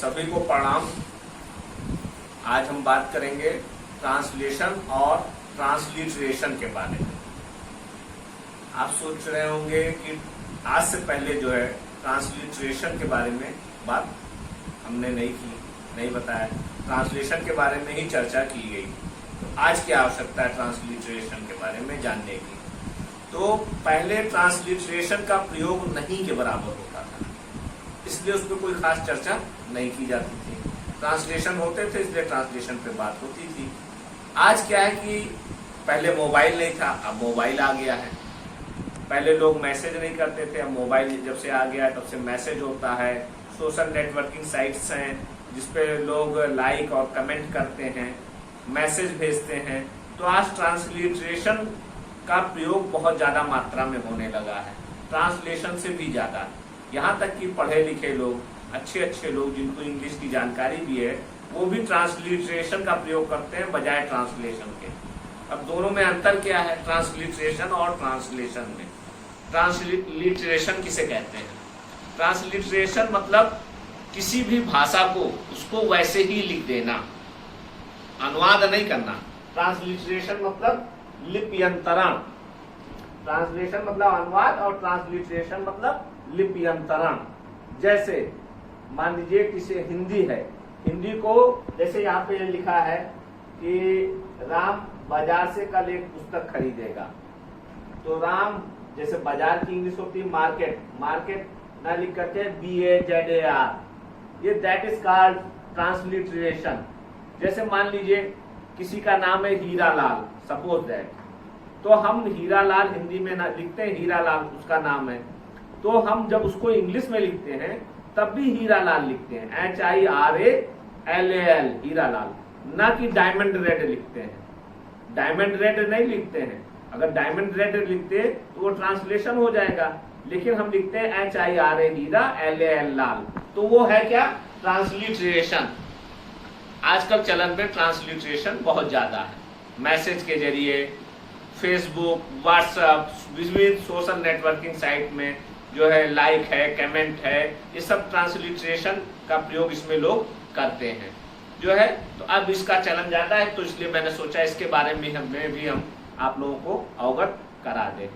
सभी को प्रणाम। आज हम बात करेंगे ट्रांसलेशन और ट्रांसलिटरेशन के बारे में। आप सोच रहे होंगे कि आज से पहले जो है ट्रांसलिटरेशन के बारे में बात हमने नहीं बताया, ट्रांसलेशन के बारे में ही चर्चा की गई। तो आज क्या आवश्यकता है ट्रांसलिटरेशन के बारे में जानने की। तो पहले ट्रांसलिटरेशन का प्रयोग नहीं के बराबर होता था, इसलिए उस पर कोई खास चर्चा नहीं की जाती थी। ट्रांसलेशन होते थे इसलिए ट्रांसलेशन पे बात होती थी। आज क्या है कि पहले मोबाइल नहीं था, अब मोबाइल आ गया है। पहले लोग मैसेज नहीं करते थे, अब मोबाइल जब से आ गया है तब से मैसेज होता है। सोशल नेटवर्किंग साइट्स हैं जिसपे लोग लाइक और कमेंट करते हैं, मैसेज भेजते हैं। तो आज ट्रांसलिटरेशन का प्रयोग बहुत ज्यादा मात्रा में होने लगा है, ट्रांसलेशन से भी ज्यादा। यहाँ तक कि पढ़े लिखे लोग, अच्छे लोग जिनको इंग्लिश की जानकारी भी है, वो भी ट्रांसलिटरेशन का प्रयोग करते हैं बजाय ट्रांसलेशन के। अब दोनों में अंतर क्या है, ट्रांसलिटरेशन और ट्रांसलेशन में? ट्रांसलिटरेशन किसे कहते हैं? ट्रांसलिटरेशन मतलब किसी भी भाषा को उसको वैसे ही लिख देना, अनुवाद नहीं करना। ट्रांसलिटरेशन मतलब लिप्यंतरण। ट्रांसलेशन मतलब अनुवाद और ट्रांसलिटरेशन मतलब लिप्यंतरण। जैसे मान लीजिए किसी हिंदी है, हिंदी को जैसे यहाँ पे लिखा है कि राम बाजार से कल एक पुस्तक खरीदेगा, तो राम जैसे बाजार की इंग्लिश होती है मार्केट, मार्केट ना लिख करके BAZAR, ये दैट इज कॉल्ड ट्रांसलिटरेशन। जैसे मान लीजिए किसी का नाम है हीरा लाल, सपोज दैट, तो हम हीरा लाल हिंदी में ना लिखते हैं, हीरा लाल उसका नाम है, तो हम जब उसको इंग्लिश में लिखते हैं तब भी हीरा लाल लिखते हैं, HIRALAL, हीरा लाल, ना कि डायमंड रेड लिखते हैं। डायमंड रेड नहीं लिखते हैं, अगर डायमंड रेड लिखते तो वो ट्रांसलेशन हो जाएगा, लेकिन हम लिखते हैं HIRA हीरा, LAL लाल, तो वो है क्या, ट्रांसलिटरेशन। आजकल चलन में ट्रांसलिटरेशन बहुत ज्यादा है। मैसेज के जरिए फेसबुक, व्हाट्सएप, विभिन्न सोशल नेटवर्किंग साइट में जो है लाइक है, कमेंट है, ये सब ट्रांसलिटरेशन का प्रयोग इसमें लोग करते हैं जो है। तो अब इसका चलन ज्यादा है, तो इसलिए मैंने सोचा इसके बारे में हम आप लोगों को अवगत करा दें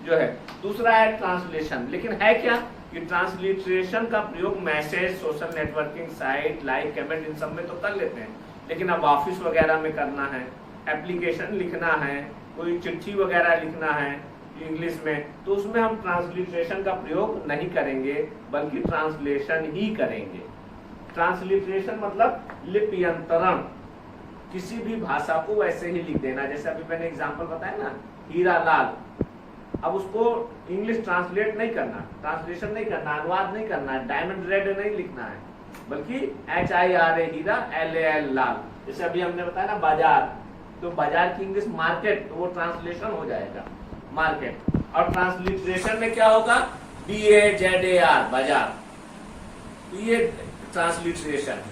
जो है। दूसरा है ट्रांसलेशन। लेकिन है क्या कि ट्रांसलिटरेशन का प्रयोग message, social networking site, like, comment, इन सब में तो कर लेते हैं, लेकिन अब ऑफिस वगैरह में करना है, एप्लीकेशन लिखना है, कोई चिट्ठी वगैरह लिखना है इंग्लिश में, तो उसमें हम ट्रांसलिटरेशन का प्रयोग नहीं करेंगे, बल्कि ट्रांसलेशन ही करेंगे। ट्रांसलिटरेशन मतलब लिप्यंतरण, किसी भी भाषा को वैसे ही लिख देना। जैसे अभी मैंने एग्जांपल बताया ना, हीरा लाल, अब उसको इंग्लिश ट्रांसलेट नहीं करना, ट्रांसलेशन नहीं करना, अनुवाद नहीं करना, डायमंड रेड नहीं लिखना है, बल्कि HIRA हीरा, LAL लाल। जैसे अभी हमने बताया ना बाजार, तो बाजार की इंग्लिश मार्केट, तो वो ट्रांसलेशन हो जाएगा मार्केट। और ट्रांसलिटरेशन में क्या होगा, BAZAR बाजार, तो ये ट्रांसलिटरेशन,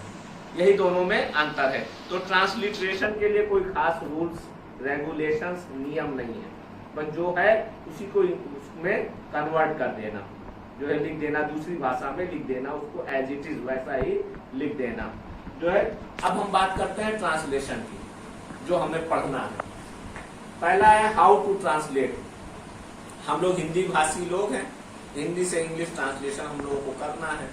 यही दोनों में अंतर है। तो ट्रांसलिटरेशन के लिए कोई खास रूल्स, रेगुलेशंस, नियम नहीं है, बस जो है उसी को उसमें कन्वर्ट कर देना, जो है लिख देना, दूसरी भाषा में लिख देना, उसको एज इट इज वैसा ही लिख देना जो है। अब हम बात करते हैं ट्रांसलेशन की, जो हमें पढ़ना है। पहला है हाउ टू ट्रांसलेट। हम लोग हिंदी भाषी लोग हैं, हिंदी से इंग्लिश ट्रांसलेशन हम लोगों को करना है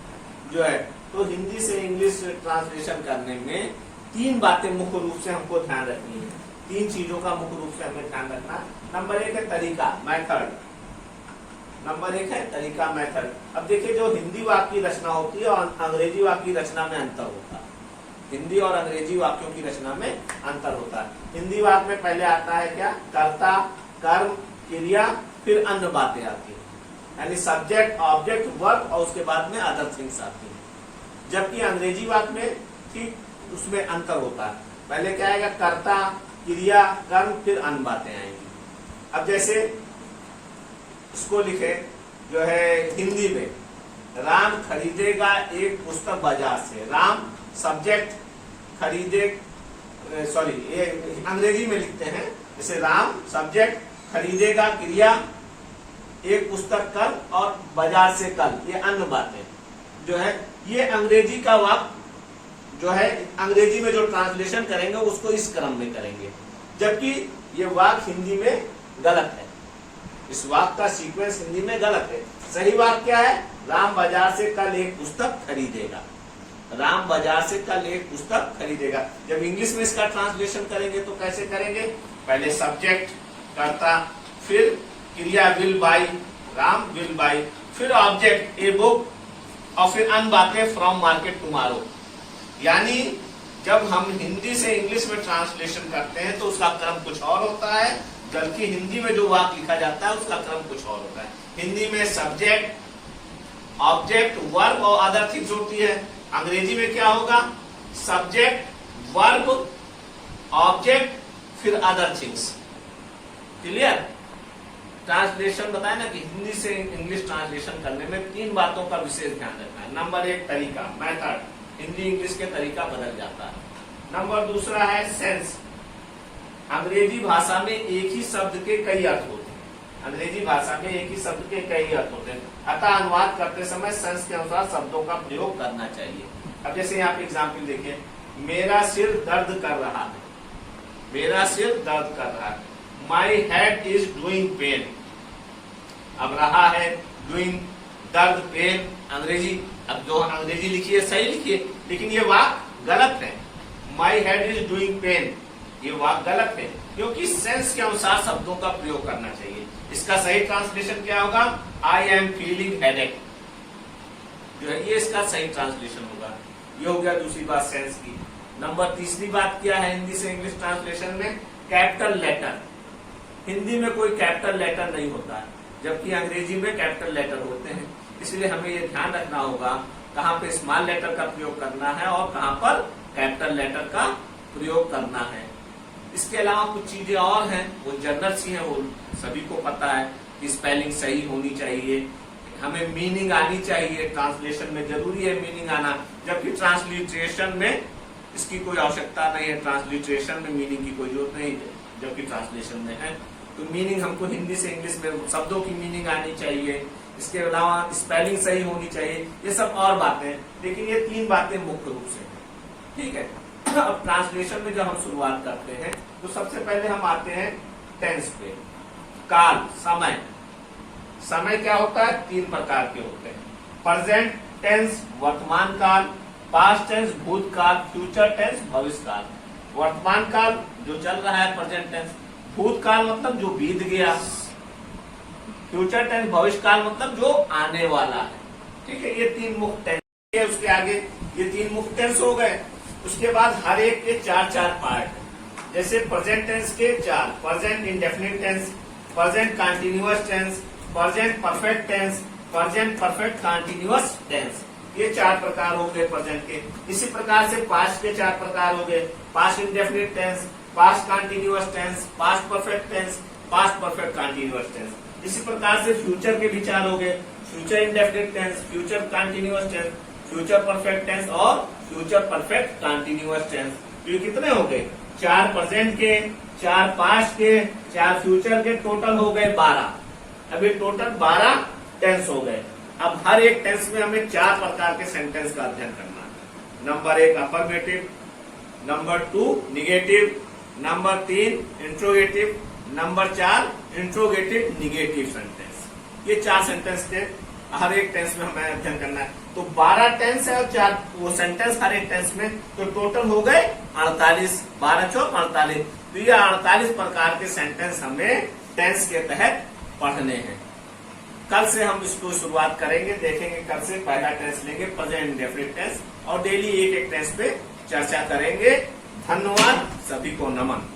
जो है। तो हिंदी से इंग्लिश ट्रांसलेशन करने में तीन बातें मुख्य रूप से हमको ध्यान रखनी है, तीन चीजों का मुख्य रूप से हमें ध्यान रखना। नंबर एक है तरीका, मेथड। नंबर एक है तरीका, मेथड। अब देखिए, जो हिंदी वाक्य की रचना होती है और अंग्रेजी वाक्य की रचना में अंतर होता है। हिंदी और अंग्रेजी वाक्यों की रचना में अंतर होता है। हिंदी वाक्य में पहले आता है क्या, कर्ता, कर्म, क्रिया, फिर अन्य बातें आती है, यानी सब्जेक्ट, ऑब्जेक्ट, वर्ब, और उसके बाद में अदर थिंग्स आती है। जबकि अंग्रेजी वाक्य में ठीक उसमें अंतर होता है, पहले क्या आएगा, कर्ता, क्रिया, कर्म, फिर अन्य बातें आएंगी। अब जैसे इसको लिखे जो है हिंदी में, राम खरीदेगा एक पुस्तक बाजार से। राम सब्जेक्ट, खरीदे, सॉरी ये अंग्रेजी में लिखते हैं, जैसे राम सब्जेक्ट, खरीदेगा क्रिया, एक पुस्तक कल और बाजार से कल, ये अन्य बातें जो है। ये अंग्रेजी का वाक्य जो है अंग्रेजी में जो ट्रांसलेशन करेंगे उसको इस क्रम में करेंगे, जबकि ये वाक्य हिंदी में गलत है। इस वाक्य का सीक्वेंस हिंदी में गलत है। सही वाक्य क्या है? राम बाजार से कल एक पुस्तक खरीदेगा। राम बाजार से कल एक पुस्तक खरीदेगा। जब इंग्लिश में इसका ट्रांसलेशन करेंगे तो कैसे करेंगे? पहले सब्जेक्ट कर्ता, फिर क्रिया will by, Ram will by, फिर ऑब्जेक्ट ए बुक, और फिर अन्य बातें फ्रॉम मार्केट टुमारो। यानी जब हम हिंदी से इंग्लिश में ट्रांसलेशन करते हैं तो उसका क्रम कुछ और होता है, जबकि हिंदी में जो वाक्य लिखा जाता है उसका क्रम कुछ और होता है। हिंदी में सब्जेक्ट, ऑब्जेक्ट, वर्ब और अदर थिंग्स होती है। अंग्रेजी में क्या होगा? सब्जेक्ट, वर्ब, ऑब्जेक्ट, फिर अदर थिंग्स। क्लियर? ट्रांसलेशन बताया ना कि हिंदी से इंग्लिश ट्रांसलेशन करने में 3 बातों का विशेष ध्यान रखना है। नंबर 1 तरीका, मेथड, हिंदी इंग्लिश के तरीका बदल जाता है। नंबर दूसरा है सेंस। अंग्रेजी भाषा में एक ही शब्द के कई अर्थ होते हैं। अंग्रेजी भाषा में एक ही शब्द के कई अर्थ होते हैं, अतः अनुवाद करते समय सेंस के अनुसार शब्दों का प्रयोग करना चाहिए। अब जैसे यहाँ पे एग्जाम्पल देखिए, मेरा सिर दर्द कर रहा है। मेरा सिर दर्द कर रहा है। My head is doing pain. अब रहा है डूइंग, दर्द, पेन, अंग्रेजी। अब जो अंग्रेजी लिखी है सही लिखिए, लेकिन ये वाक्य गलत है। My head is doing pain, ये वाक्य गलत है, क्योंकि सेंस के अनुसार शब्दों का प्रयोग करना चाहिए। इसका सही ट्रांसलेशन क्या होगा? आई एम फीलिंग हेडेक, जो है ये इसका सही ट्रांसलेशन होगा। ये हो गया दूसरी बात सेंस की। नंबर तीसरी बात क्या है हिंदी से इंग्लिश ट्रांसलेशन में? Capital letter. हिंदी में कोई कैपिटल लेटर नहीं होता है, जबकि अंग्रेजी में कैपिटल लेटर होते हैं। इसलिए हमें ये ध्यान रखना होगा कहाँ पे स्मॉल लेटर का प्रयोग करना है और कहाँ पर कैपिटल लेटर का प्रयोग करना है। इसके अलावा कुछ चीजें और हैं, वो जनरल सी हैं, वो सभी को पता है कि स्पेलिंग सही होनी चाहिए, हमें मीनिंग आनी चाहिए। ट्रांसलेशन में जरूरी है मीनिंग आना, जबकि ट्रांसलिटरेशन में इसकी कोई आवश्यकता नहीं है। ट्रांसलिटरेशन में मीनिंग की कोई जरूरत नहीं है, जबकि ट्रांसलेशन में है। तो मीनिंग हमको हिंदी से इंग्लिश में शब्दों की मीनिंग आनी चाहिए। इसके अलावा स्पेलिंग सही होनी चाहिए। ये सब और बातें, लेकिन ये 3 बातें मुख्य रूप से हैं। ठीक है। अब ट्रांसलेशन में जब हम शुरुआत करते हैं तो सबसे पहले हम आते हैं टेंस पे। काल, समय। समय क्या होता है? 3 प्रकार के होते हैं। प्रेजेंट टेंस वर्तमान काल, पास्ट टेंस भूतकाल, फ्यूचर टेंस भविष्य काल। वर्तमान काल जो चल रहा है प्रेजेंट टेंस, भूतकाल मतलब जो बीत गया, फ्यूचर टेंस भविष्य काल मतलब जो आने वाला है। ठीक है, ये 3 मुख्य टेंस है। उसके आगे ये 3 मुख्य टेंस हो गए। उसके बाद हर एक के 4-4 पार्ट है। जैसे प्रेजेंट टेंस के 4, present indefinite tense, present continuous tense, present perfect tense, present perfect continuous tense. ये 4 प्रकार हो गए प्रेजेंट के। इसी प्रकार से पास्ट के 4 प्रकार हो गए, past indefinite tense, past continuous tense, past perfect tense, past perfect continuous tense. इसी प्रकार से फ्यूचर के भी 4 हो गए, future indefinite tense, future continuous tense, future perfect tense और फ्यूचर परफेक्ट कंटीन्यूअस टेंस। तो ये कितने हो गए? 4 प्रेजेंट के, 4 पास्ट के, 4 फ्यूचर के, टोटल हो गए 12। अभी टोटल 12 टेंस हो गए। अब हर एक टेंस में हमें 4 प्रकार के सेंटेंस का अध्ययन करना है। Number 1 affirmative, number 2 negative, number 3 interrogative, number 4 interrogative negative sentence. ये 4 सेंटेंस के हर एक टेंस में हमें अध्ययन करना है। तो 12 टेंस है और 4 वो सेंटेंस हर एक टेंस में, तो टोटल हो गए 48। 12 चौक 48। तो ये 48 प्रकार के सेंटेंस हमें टेंस के तहत पढ़ने हैं। कल से हम इसको शुरुआत करेंगे, देखेंगे। कल से पहला टेंस लेंगे प्रेजेंट इंडेफिनिट टेंस, और डेली एक एक टेंस पे चर्चा करेंगे। धन्यवाद, सभी को नमन।